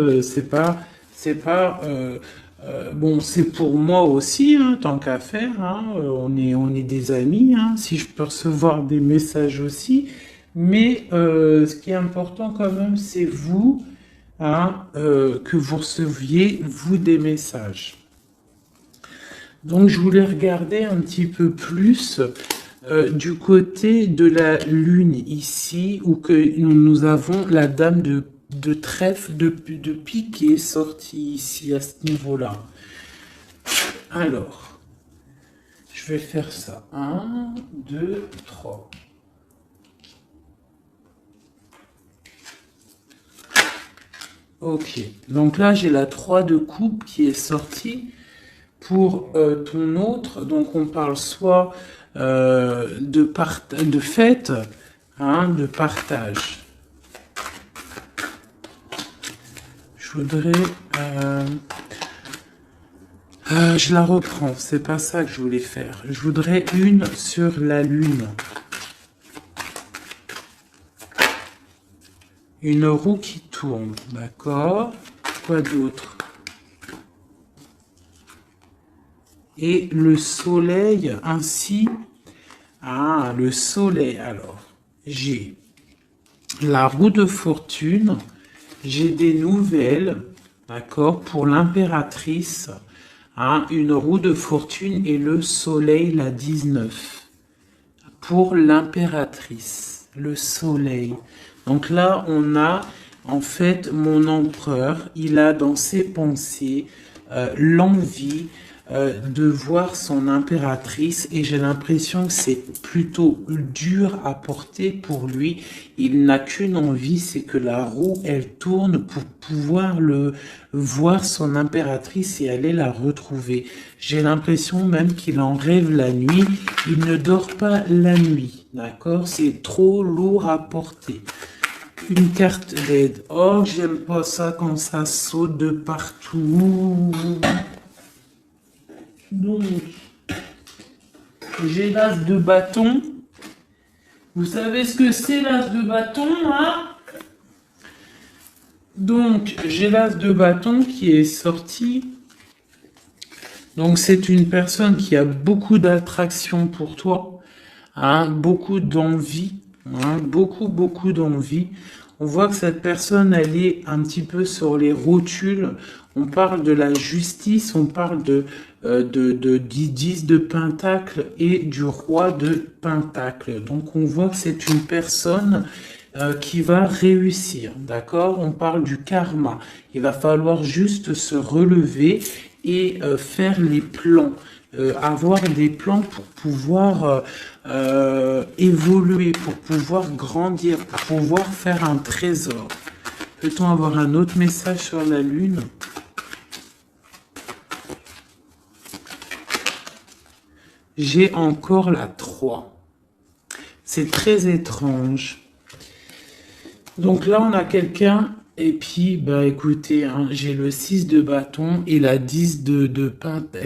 Bon, c'est pour moi aussi, hein, tant qu'à faire. Hein, on est des amis. Hein, si je peux recevoir des messages aussi. Mais ce qui est important quand même, c'est vous, hein, que vous receviez, vous, des messages. Donc, je voulais regarder un petit peu plus du côté de la lune ici, où que nous avons la dame de trèfle, de pique qui est sortie ici, à ce niveau-là. Alors, je vais faire ça. 1, 2, 3. Ok, donc là j'ai la 3 de coupe qui est sortie pour ton autre. Donc on parle soit de fête, hein, de partage. Je voudrais... je la reprends, c'est pas ça que je voulais faire. Je voudrais une sur la lune. Une roue qui tourne, d'accord. Quoi d'autre? Et le soleil ainsi. Ah, le soleil. Alors, j'ai la roue de fortune. J'ai des nouvelles, d'accord, pour l'impératrice. Hein, une roue de fortune et le soleil, la 19. Pour l'impératrice, le soleil. Donc là, on a en fait mon empereur. Il a dans ses pensées l'envie de voir son impératrice et j'ai l'impression que c'est plutôt dur à porter pour lui. Il n'a qu'une envie, c'est que la roue, elle tourne pour pouvoir voir son impératrice et aller la retrouver. J'ai l'impression même qu'il en rêve la nuit. Il ne dort pas la nuit, d'accord? C'est trop lourd à porter. Une carte d'aide. Oh, j'aime pas ça quand ça saute de partout. Donc, j'ai l'as de bâton. Vous savez ce que c'est l'as de bâton, hein? Donc, j'ai l'as de bâton qui est sorti. Donc, c'est une personne qui a beaucoup d'attraction pour toi, hein, beaucoup d'envie, hein, beaucoup d'envie. On voit que cette personne, elle est un petit peu sur les rotules. On parle de la justice, on parle du 10 de Pentacle et du roi de Pentacle. Donc, on voit que c'est une personne qui va réussir, d'accord? On parle du karma. Il va falloir juste se relever et faire les plans. Avoir des plans pour pouvoir évoluer, pour pouvoir grandir, pour pouvoir faire un trésor. Peut-on avoir un autre message sur la lune? J'ai encore la 3. C'est très étrange. Donc là, on a quelqu'un... Et puis, bah écoutez, hein, j'ai le 6 de bâton et la 10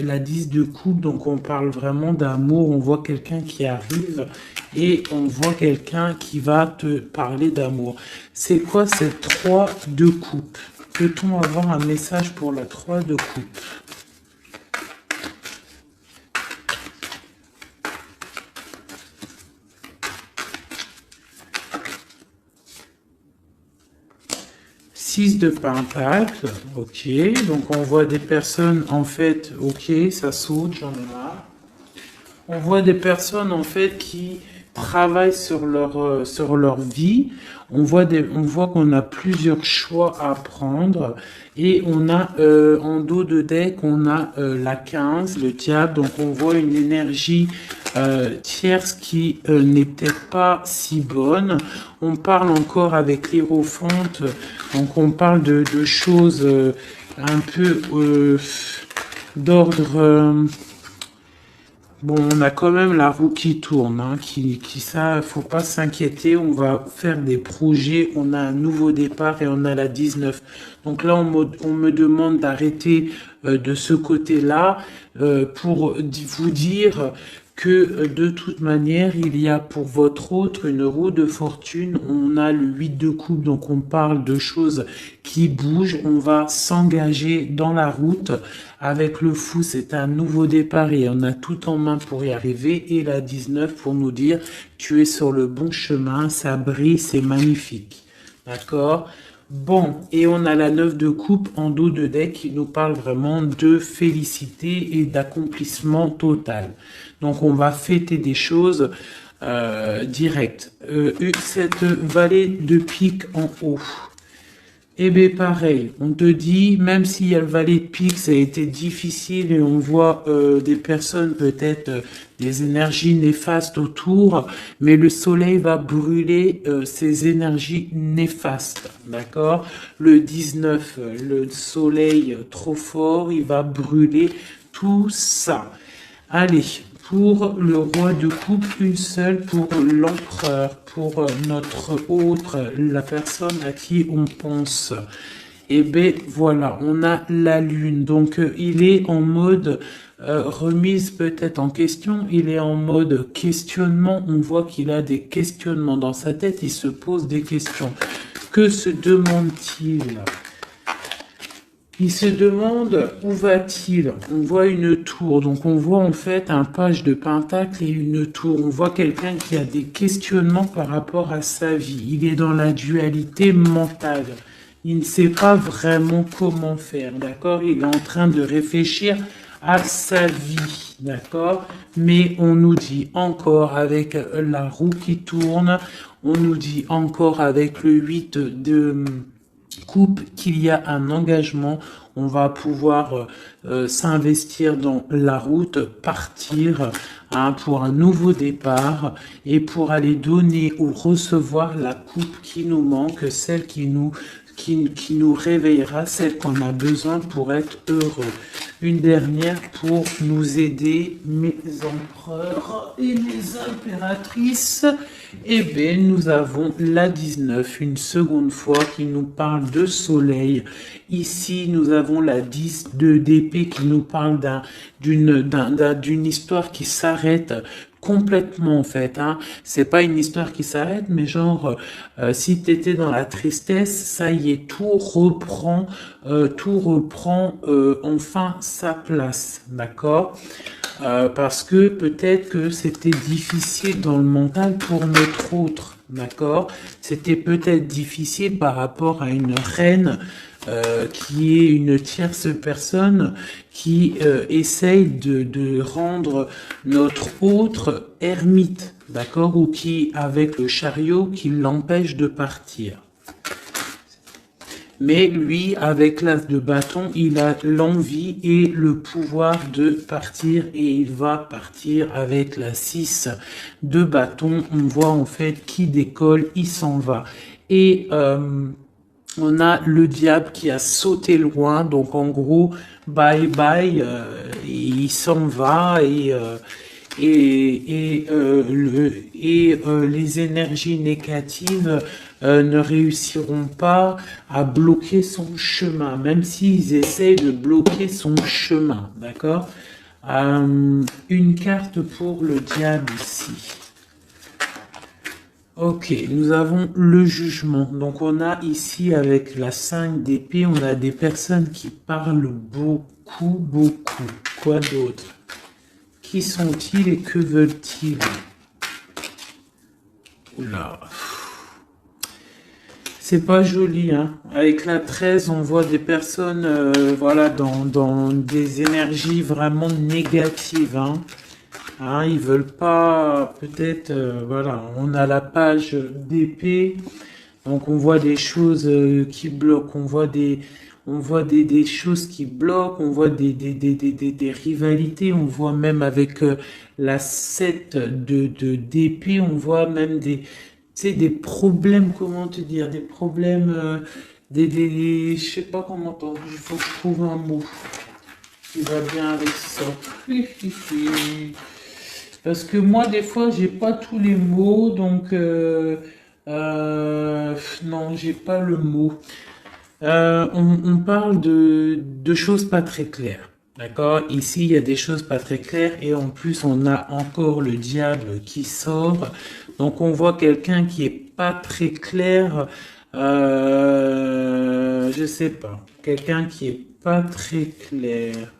la 10 de coupe. Donc, on parle vraiment d'amour. On voit quelqu'un qui arrive et on voit quelqu'un qui va te parler d'amour. C'est quoi cette 3 de coupe? Peut-on avoir un message pour la 3 de coupe? De Pentacle, ok, donc on voit des personnes en fait, ok, ça saute, j'en ai marre. On voit des personnes en fait qui travaillent sur leur vie. On voit qu'on a plusieurs choix à prendre et on a en dos de deck on a la 15, le diable, donc on voit une énergie tierce qui n'est peut-être pas si bonne. On parle encore avec l'Hiérophante, donc on parle de choses un peu d'ordre... Bon, on a quand même la roue qui tourne, hein, ça, faut pas s'inquiéter, on va faire des projets, on a un nouveau départ et on a la 19. Donc là, on me demande d'arrêter de ce côté-là pour vous dire que de toute manière, il y a pour votre autre une roue de fortune, on a le 8 de coupe, donc on parle de choses qui bougent, on va s'engager dans la route. Avec le fou, c'est un nouveau départ et on a tout en main pour y arriver. Et la 19 pour nous dire, tu es sur le bon chemin, ça brille, c'est magnifique. D'accord? Bon, et on a la 9 de coupe en dos de deck qui nous parle vraiment de félicité et d'accomplissement total. Donc on va fêter des choses directes. Cette vallée de pique en haut. Eh bien pareil, on te dit, même s'il y a le valet de pique, ça a été difficile et on voit des personnes peut-être des énergies néfastes autour, mais le soleil va brûler ces énergies néfastes, d'accord? Le 19, le soleil trop fort, il va brûler tout ça. Allez, pour le roi de coupe, une seule pour l'empereur, pour notre autre, la personne à qui on pense. Et ben voilà, on a la lune. Donc il est en mode remise peut-être en question, il est en mode questionnement. On voit qu'il a des questionnements dans sa tête, il se pose des questions. Que se demande-t-il? Il se demande où va-t-il. On voit une tour, donc on voit en fait un page de pentacle et une tour. On voit quelqu'un qui a des questionnements par rapport à sa vie. Il est dans la dualité mentale. Il ne sait pas vraiment comment faire, d'accord? Il est en train de réfléchir à sa vie, d'accord? Mais on nous dit encore avec la roue qui tourne, on nous dit encore avec le 8 de coupe qu'il y a un engagement, on va pouvoir s'investir dans la route, partir pour un nouveau départ et pour aller donner ou recevoir la coupe qui nous manque, celle qui nous réveillera, celle qu'on a besoin pour être heureux. Une dernière pour nous aider, mes empereurs et mes impératrices. Eh bien, nous avons la 19, une seconde fois, qui nous parle de soleil. Ici, nous avons la 10 d'épée qui nous parle d'une histoire qui s'arrête complètement en fait, hein. C'est pas une histoire qui s'arrête, mais genre si t'étais dans la tristesse, ça y est, tout reprend enfin sa place, d'accord? Parce que peut-être que c'était difficile dans le mental pour notre autre, d'accord? C'était peut-être difficile par rapport à une reine qui est une tierce personne qui essaye de rendre notre autre ermite, d'accord? Ou qui, avec le chariot, qui l'empêche de partir. Mais lui, avec l'as de bâton, il a l'envie et le pouvoir de partir et il va partir avec la 6 de bâton. On voit en fait qui décolle, il s'en va. Et on a le diable qui a sauté loin, donc en gros, bye bye, il s'en va et les énergies négatives ne réussiront pas à bloquer son chemin, même s'ils essayent de bloquer son chemin, d'accord? Une carte pour le diable ici. Ok, nous avons le jugement. Donc on a ici avec la 5 d'épée, on a des personnes qui parlent beaucoup. Quoi d'autre? Qui sont-ils et que veulent-ils? Oula. C'est pas joli, hein. Avec la 13, on voit des personnes, voilà, dans des énergies vraiment négatives, hein. Hein, ils veulent pas, peut-être, voilà, on a la page d'épée, donc on voit des choses qui bloquent, on voit des choses qui bloquent, on voit des rivalités, on voit même avec la 7 d'épée, on voit même des problèmes, comment te dire, des problèmes, je sais pas comment t'en, il faut que je trouve un mot qui va bien avec ça. Parce que moi, des fois, j'ai pas tous les mots, donc non, j'ai pas le mot. On parle de choses pas très claires, d'accord? Ici, il y a des choses pas très claires et en plus, on a encore le diable qui sort. Donc, on voit quelqu'un qui est pas très clair. Je sais pas, quelqu'un qui est pas très clair.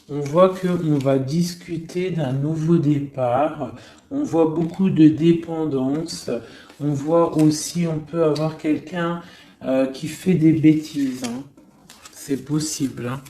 On voit qu'on va discuter d'un nouveau départ. On voit beaucoup de dépendance. On voit aussi, on peut avoir quelqu'un qui fait des bêtises, hein. C'est possible, hein.